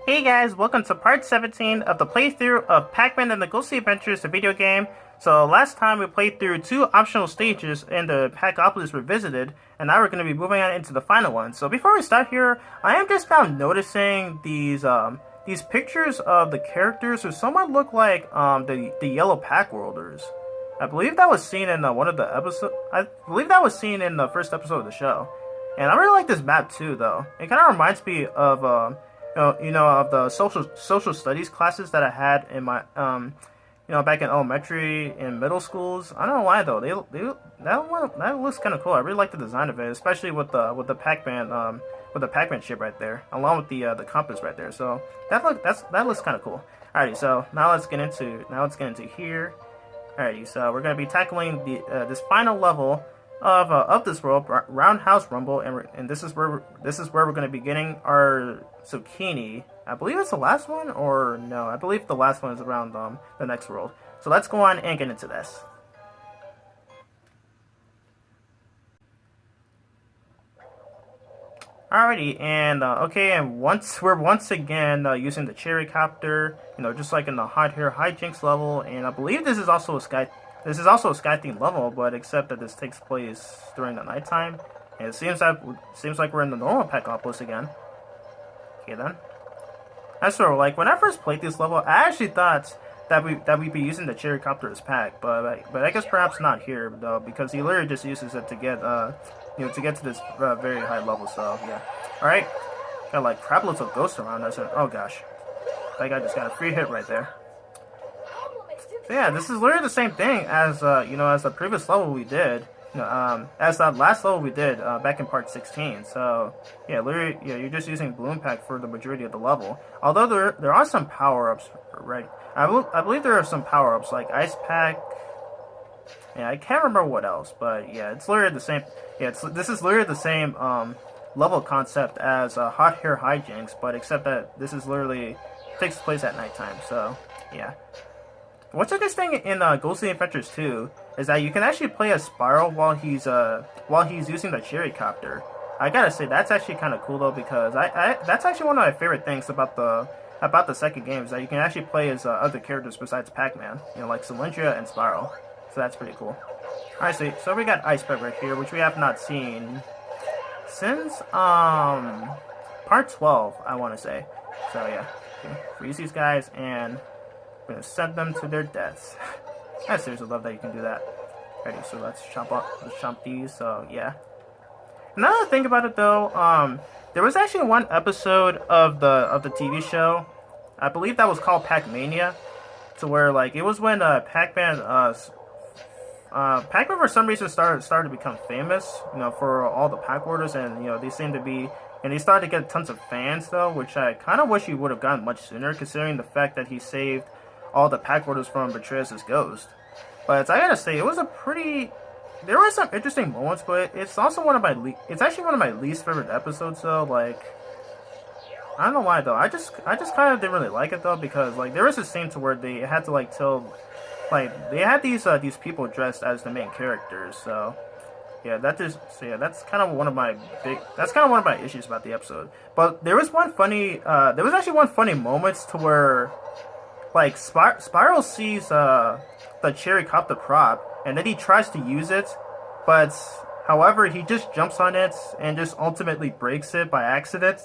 Hey guys, welcome to part 17 of the playthrough of Pac-Man and the Ghostly Adventures, the video game. So last time we played through 2 optional stages in the Pacopolis Revisited, and now we're going to be moving on into the final one. So before we start here, I am just now noticing these pictures of the characters who somewhat look like the yellow Pac-Worlders. I believe that was seen in one of the episodes. I believe that was seen in the first episode of the show. And I really like this map too, though. It kind of reminds me of of the social studies classes that I had in my back in elementary and middle schools. I don't know why though. That looks kind of cool. I really like the design of it, especially with the Pac-Man ship right there, along with the compass right there. So that looks kind of cool. Alrighty, so now let's get into here. Alrighty, so we're gonna be tackling this final level of this world, Roundhouse Rumble, and this is where we're going to be getting our zucchini. I believe it's the last one, or no? I believe the last one is around the next world. So let's go on and get into this. Alrighty, and and we're once again using the cherry copter, just like in the Hot Hair Hijinks level, and I believe this is also a sky themed level, but except that this takes place during the nighttime, and it seems like we're in the normal Pacopolis again. Okay then. That's sort of like when I first played this level, I actually thought that we'd be using the cherry copter as Pac, but I guess perhaps not here though, because he literally just uses it to get to this very high level. So yeah. All right, got like crap loads of ghosts around us, and oh gosh, that guy just got a free hit right there. So yeah, this is literally the same thing as as the previous level we did, as that last level we did back in part 16. So yeah, literally, yeah, you're just using Bloom Pack for the majority of the level. Although there are some power ups, right? I believe there are some power ups like Ice Pack. Yeah, I can't remember what else, but yeah, it's literally the same. Yeah, this is literally the same level concept as Hot Hair Hijinks, but except that this is literally takes place at nighttime. So yeah. What's interesting in Ghostly Adventures 2 is that you can actually play as Spiral while he's using the cherry copter. I gotta say that's actually kind of cool though, because that's actually one of my favorite things about the second game is that you can actually play as other characters besides Pac-Man, like Cylindria and Spiral. So that's pretty cool. Alright, so we got Ice Pack right here, which we have not seen since part 12, I want to say. So yeah, okay. Freeze these guys and we're gonna send them to their deaths. I seriously love that you can do that. Ready, so let's chomp these. So yeah. Another thing about it though, there was actually one episode of the TV show, I believe that was called Pac-Mania, to where like it was when Pac-Man for some reason started to become famous, for all the Pac orders, and they started to get tons of fans though, which I kind of wish he would have gotten much sooner, considering the fact that he saved all the Pac orders from Betrayus' ghost. But I gotta say, there were some interesting moments, but it's also it's actually one of my least favorite episodes though. Like, I don't know why though. I just kind of didn't really like it though, because like there was a scene to where they had to like tell, like they had these people dressed as the main characters. So yeah, that's kind of one of my issues about the episode. But there was actually one funny moment to where like Spiral sees the cherry copter prop, and then he tries to use it, but however he just jumps on it and just ultimately breaks it by accident.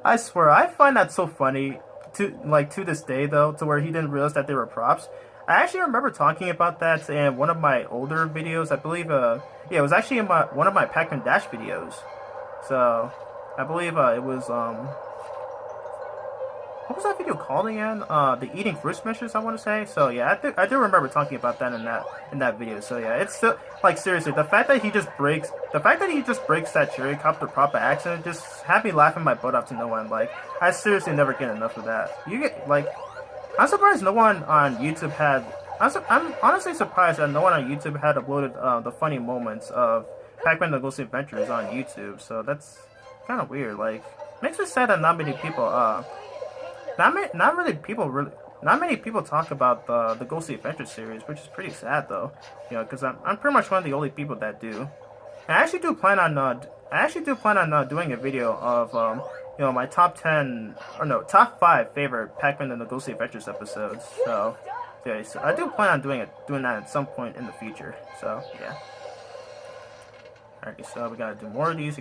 I swear, I find that so funny to this day though, to where he didn't realize that they were props. I actually remember talking about that in one of my older videos. I believe it was actually in one of my Pac-Man Dash videos. So I believe it was what was that video called again? The eating fruit smashers, I want to say. So yeah, I do remember talking about that in that video. So yeah, it's still like seriously, the fact that he just breaks that cherry copter prop by accident just had me laughing my butt off to no end. Like, I seriously never get enough of that. I'm surprised no one on YouTube had. I'm honestly surprised that no one on YouTube had uploaded the funny moments of Pac-Man the Ghostly Adventures on YouTube. So that's kind of weird. Like, makes me sad that not many people talk about the Ghostly Adventures series, which is pretty sad though. Because I'm pretty much one of the only people that do. And I actually do plan on doing a video of you know, my top 10 or no, top 5 favorite Pac-Man and the Ghostly Adventures episodes. So yeah, so I do plan on doing that at some point in the future. So yeah. Alright, so we gotta do more of these.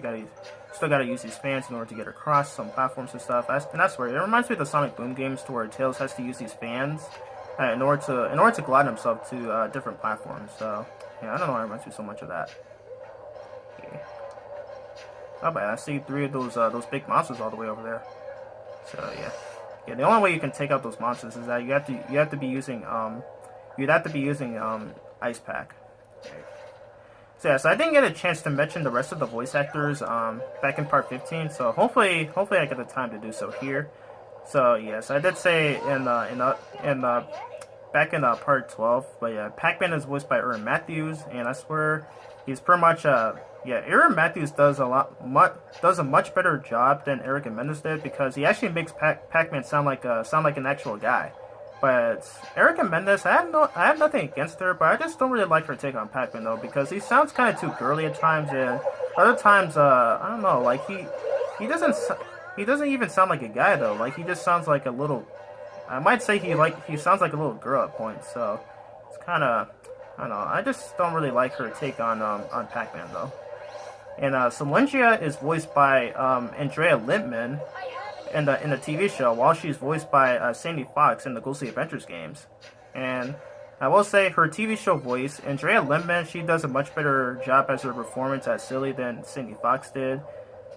Still gotta use these fans in order to get across some platforms and stuff. And that's where it reminds me of the Sonic Boom games, to where Tails has to use these fans in order to glide himself to different platforms. So yeah, I don't know why it reminds me so much of that. Okay. Oh, but I see 3 of those big monsters all the way over there. So yeah, the only way you can take out those monsters is that you have to be using Ice Pack. Okay. So yeah, so I didn't get a chance to mention the rest of the voice actors back in part 15. So hopefully I get the time to do so here. So yes, I did say back in part 12, but yeah, Pac-Man is voiced by Aaron Matthews, and I swear he's pretty much Aaron Matthews does a much better job than Eric Mendes did, because he actually makes Pac-Man sound like an actual guy. But Erica Mendes, I have nothing against her, but I just don't really like her take on Pac-Man though, because he sounds kind of too girly at times, and other times, I don't know, like he doesn't even sound like a guy though. Like, he just sounds like a little, I might say he sounds like a little girl at points. So it's kind of, I don't know, I just don't really like her take on Pac-Man though. And Solengia is voiced by Andrea Lippman in the TV show, while she's voiced by Sandy Fox in the Ghostly Adventures games. And I will say, her TV show voice, Andrea Lippman, she does a much better job as her performance as Silly than Sandy Fox did.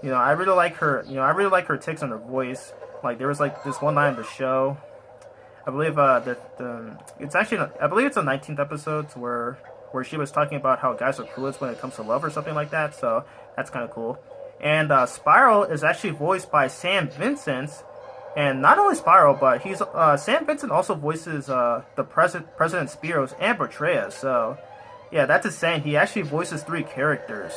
You know, I really like her. You know, I really like her takes on her voice. Like, there was like this one line in the show, I believe it's actually, I believe it's the 19th episode, where she was talking about how guys are clueless when it comes to love or something like that. So that's kind of cool. And Spiral is actually voiced by Sam Vincent, and not only Spiral, but Sam Vincent also voices the President Spiros and Betrayus. So yeah, that's insane. He actually voices 3 characters.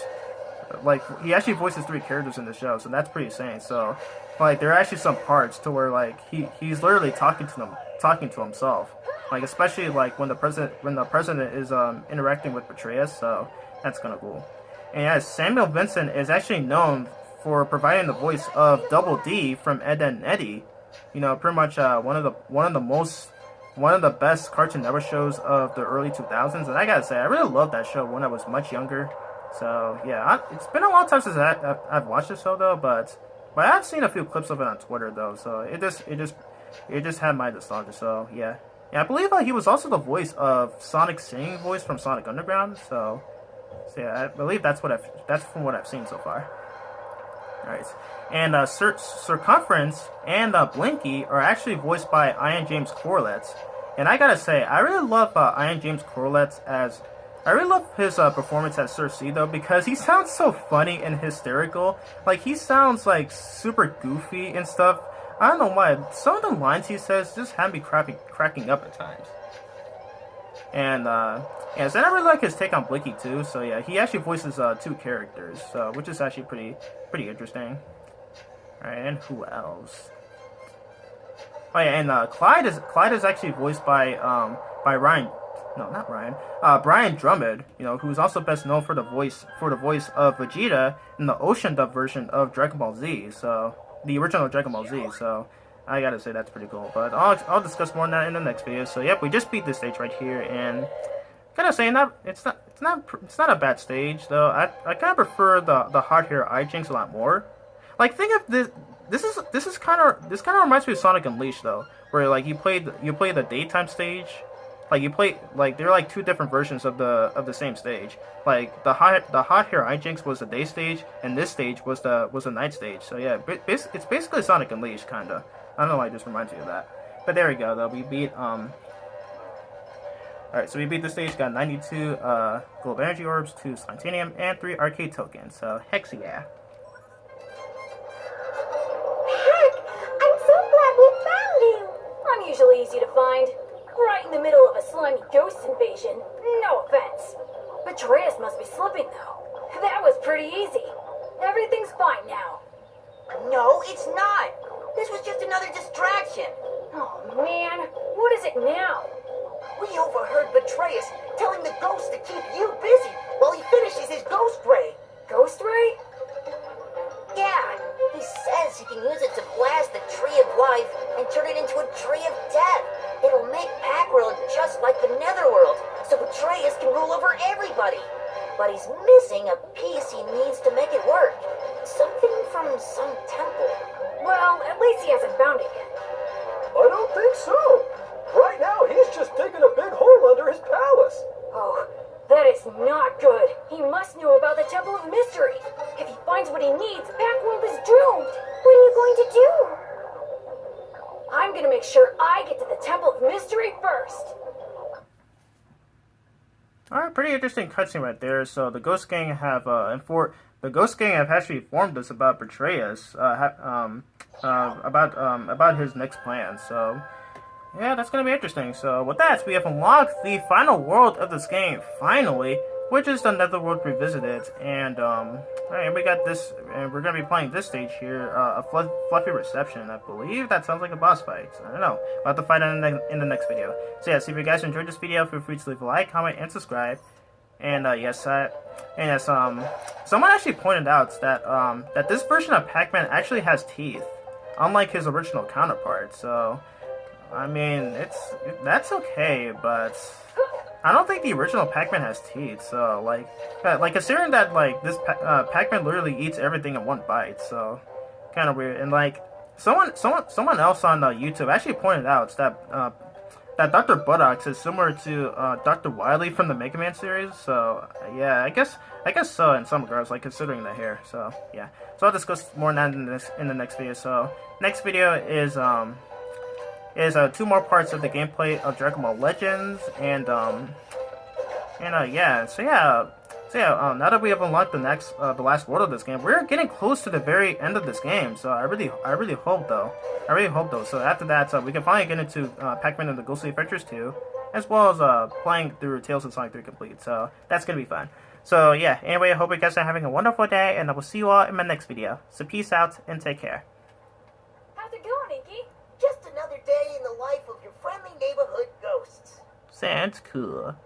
Like, he actually voices 3 characters in the show, so that's pretty insane. So like, there are actually some parts to where like he's literally talking to himself. Like, especially like when the president is interacting with Betrayus. So that's kind of cool. And yes, Samuel Vincent is actually known for providing the voice of Double D from Ed, Edd n Eddy. You know, pretty much one of the best Cartoon Network shows of the early 2000s. And I gotta say, I really loved that show when I was much younger. So yeah, it's been a long time since I've watched the show though, but I've seen a few clips of it on Twitter though. So it just had my nostalgia. So yeah, I believe he was also the voice of Sonic's singing voice from Sonic Underground. So yeah, I believe that's from what I've seen so far. Alright, and Circumference and Blinky are actually voiced by Ian James Corlett. And I gotta say, I really love Ian James Corlett I really love his performance as Sir C though, because he sounds so funny and hysterical. Like, he sounds like super goofy and stuff. I don't know why. Some of the lines he says just have me cracking up at times. And yeah, so I really like his take on Blinky too. So yeah, he actually voices 2 characters, so which is actually pretty interesting. Alright, and who else? Oh yeah, and Clyde is actually voiced by Ryan. No, not Ryan. Brian Drummond, you know, who's also best known for the voice of Vegeta in the Ocean dub version of Dragon Ball Z. So the original Dragon Ball Z. So I gotta say that's pretty cool. But I'll discuss more on that in the next video. So yep, we just beat this stage right here, and gotta say it's not a bad stage though. I kind of prefer the hard hair Jinks a lot more. Like, think of this. This kind of reminds me of Sonic Unleashed though, where like you play the daytime stage. Like, you play, like, they're like 2 different versions of the same stage. Like, the hot hair Jinks was the day stage, and this stage was the night stage. So yeah, it's basically Sonic Unleashed kinda. I don't know why it just reminds me of that. But there we go though. We beat Alright, so we beat the stage, got 92 gold energy orbs, 2 Slantanium, and 3 arcade tokens. So hex yeah. Heck, I'm so glad we found you. I'm usually easy to find. Right in the middle of a slimy ghost invasion. No offense. Betrayus must be slipping, though. That was pretty easy. Everything's fine now. No, it's not. This was just another distraction. Oh, man. What is it now? We overheard Betrayus telling the ghost to keep you busy while he finishes his ghost ray. Ghost ray? Yeah, he says he can use gonna make sure I get to the Temple of Mystery first. Alright, pretty interesting cutscene right there. So the Ghost Gang have actually informed us about Betrayus, about his next plan. So yeah, that's gonna be interesting. So with that, we have unlocked the final world of this game finally, which is the Netherworld Revisited. And alright, we got this, and we're gonna be playing this stage here, a fluffy reception. I believe that sounds like a boss fight. I don't know. We'll have to find out in the next video. So yeah, so if you guys enjoyed this video, feel free to leave a like, comment, and subscribe. And someone actually pointed out that that this version of Pac-Man actually has teeth, unlike his original counterpart. So I mean, that's okay, but I don't think the original Pac-Man has teeth. So like considering that like this Pac-Man literally eats everything in one bite, so kind of weird. And like someone else on YouTube actually pointed out that that Dr. Buttocks is similar to Dr. Wily from the Mega Man series. So yeah, I guess so in some regards, like considering the hair. So yeah, so I'll discuss more on that in the next video. So next video is 2 more parts of the gameplay of Dragon Ball Legends, and now that we have unlocked the last world of this game, we're getting close to the very end of this game. So I really hope though. So after that, we can finally get into Pac-Man and the Ghostly Adventures 2, as well as playing through Tales of Sonic 3 Complete. So that's gonna be fun. So yeah, anyway, I hope you guys are having a wonderful day, and I will see you all in my next video. So peace out and take care. How's it going, Inky? Just another day in the life of your friendly neighborhood ghosts. Sounds cool.